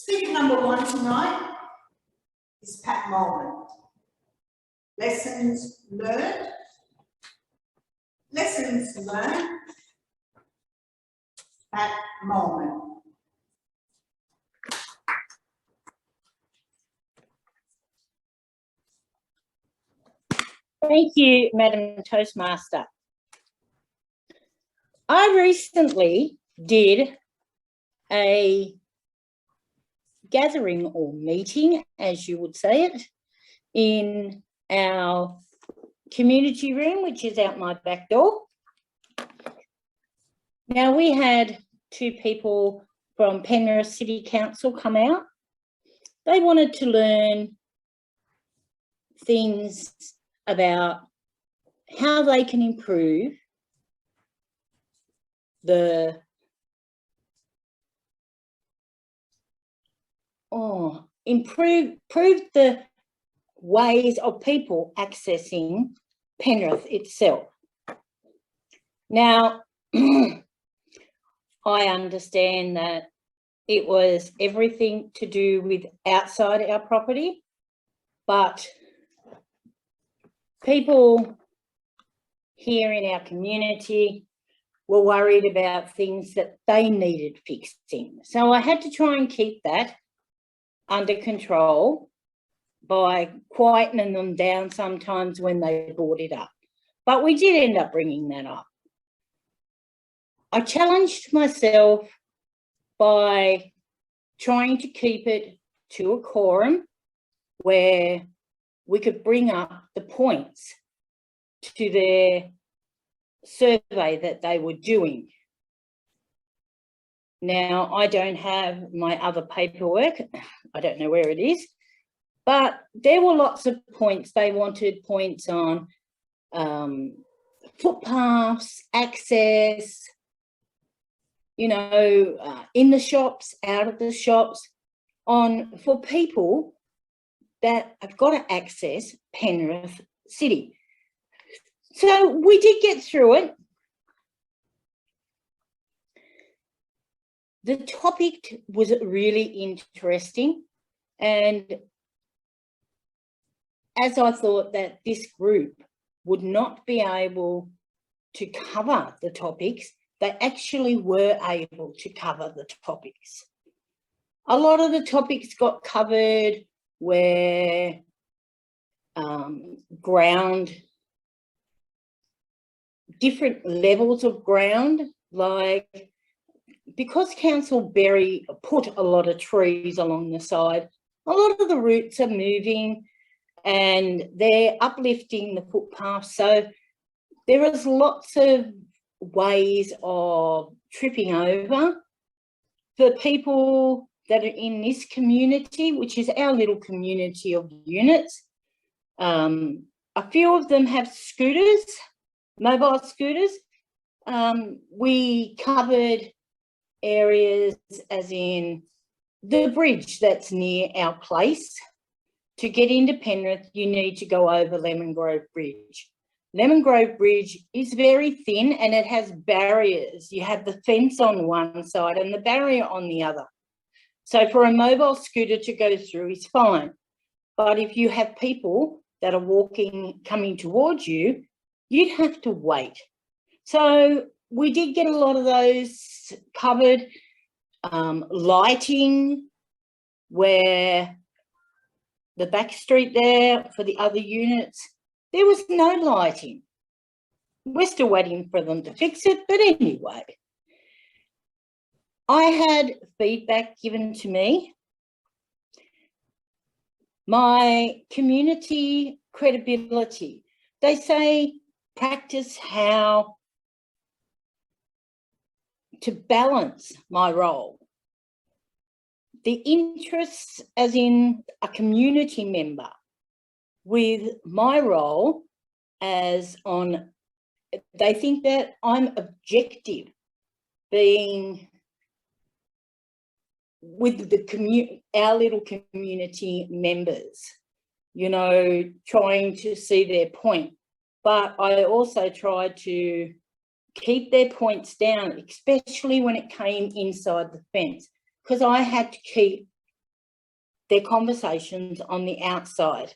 Speaker number 1 tonight is Pat Moleman. Lessons learned. Lessons learned. Pat Moleman. Thank you, Madam Toastmaster. I recently did a gathering or meeting, as you would say it, in our community room, which is out my back door. Now, we had 2 people from Penrith City Council come out. They wanted to learn things about how they can improve improve the ways of people accessing Penrith itself. Now, I understand that it was everything to do with outside our property, but people here in our community were worried about things that they needed fixing. So I had to try and keep that under control by quietening them down sometimes when they brought it up. But we did end up bringing that up. I challenged myself by trying to keep it to a quorum where we could bring up the points to their survey that they were doing. Now, I don't have my other paperwork. I don't know where it is, but there were lots of points. They wanted points on footpaths, access, you know, in the shops, out of the shops, for people that have got to access Penrith City. So we did get through it. The topic was really interesting, and as I thought that this group would not be able to cover the topics, they actually were able to cover the topics. A lot of the topics got covered where different levels of ground, like because Council Berry put a lot of trees along the side, a lot of the roots are moving and they're uplifting the footpath. So there is lots of ways of tripping over for people that are in this community, which is our little community of units. A few of them have scooters, mobile scooters. We covered areas as in the bridge that's near our place. To get into Penrith, you need to go over Lemon Grove Bridge. Lemon Grove Bridge is very thin and it has barriers. You have the fence on one side and the barrier on the other. So for a mobile scooter to go through is fine. But if you have people that are coming towards you, you'd have to wait. So we did get a lot of those covered. Lighting, where the back street there for the other units, there was no lighting. We're still waiting for them to fix it, but anyway. I had feedback given to me. My community credibility. They say practice how to balance my role. The interests as in a community member with my role as on, they think that I'm objective, being with the our little community members, you know, trying to see their point. But I also tried to keep their points down, especially when it came inside the fence, because I had to keep their conversations on the outside.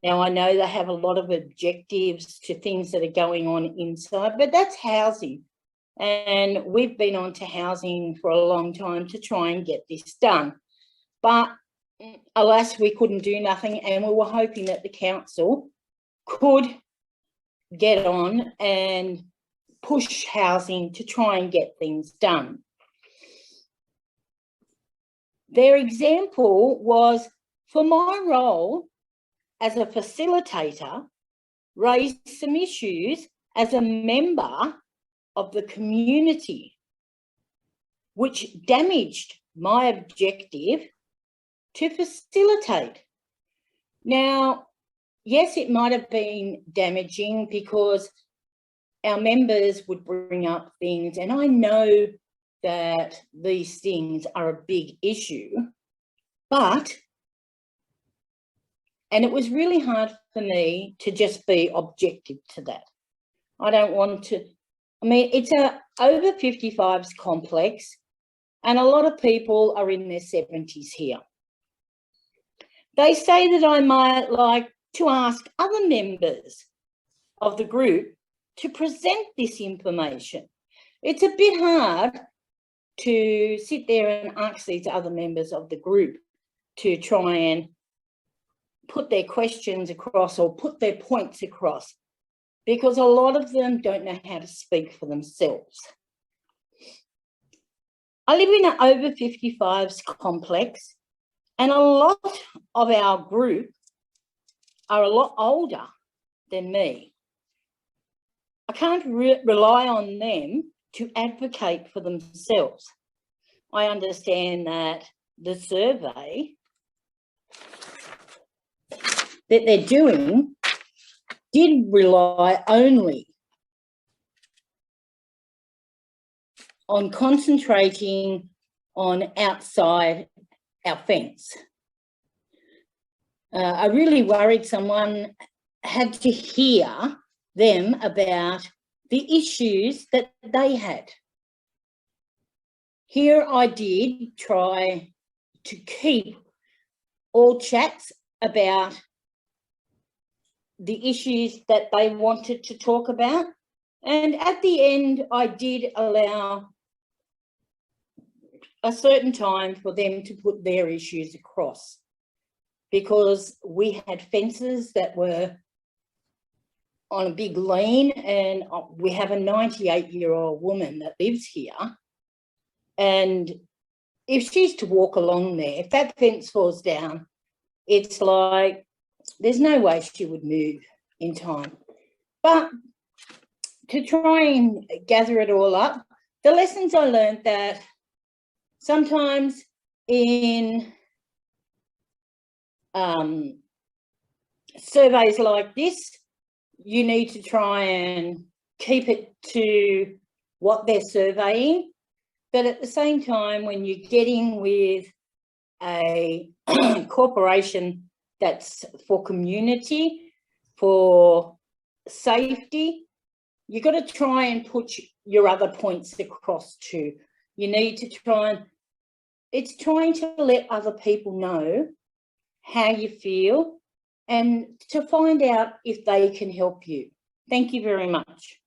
Now, I know they have a lot of objectives to things that are going on inside, but that's housing. And we've been on to housing for a long time to try and get this done. But alas, we couldn't do nothing, and we were hoping that the council could get on and push housing to try and get things done. Their example was, for my role as a facilitator, raised some issues as a member of the community, which damaged my objective to facilitate. Now, yes, it might have been damaging because our members would bring up things, and I know that these things are a big issue, but, and it was really hard for me to just be objective to that. I don't want to, I mean, it's a over 55s complex, and a lot of people are in their 70s here. They say that I might like to ask other members of the group to present this information. It's a bit hard to sit there and ask these other members of the group to try and put their questions across or put their points across, because a lot of them don't know how to speak for themselves. I live in an over 55s complex, and a lot of our group are a lot older than me. I can't rely on them to advocate for themselves. I understand that the survey that they're doing did rely only on concentrating on outside our fence. I really worried someone had to hear them about the issues that they had. Here I did try to keep all chats about the issues that they wanted to talk about. And at the end, I did allow a certain time for them to put their issues across, because we had fences that were on a big lane, and we have a 98-year-old woman that lives here. And if she's to walk along there, if that fence falls down, it's like there's no way she would move in time. But to try and gather it all up, the lessons I learned that sometimes in surveys like this, you need to try and keep it to what they're surveying. But at the same time, when you're getting with a corporation that's for community, for safety, you've got to try and put your other points across too. You need to try and, it's trying to let other people know how you feel and to find out if they can help you. Thank you very much.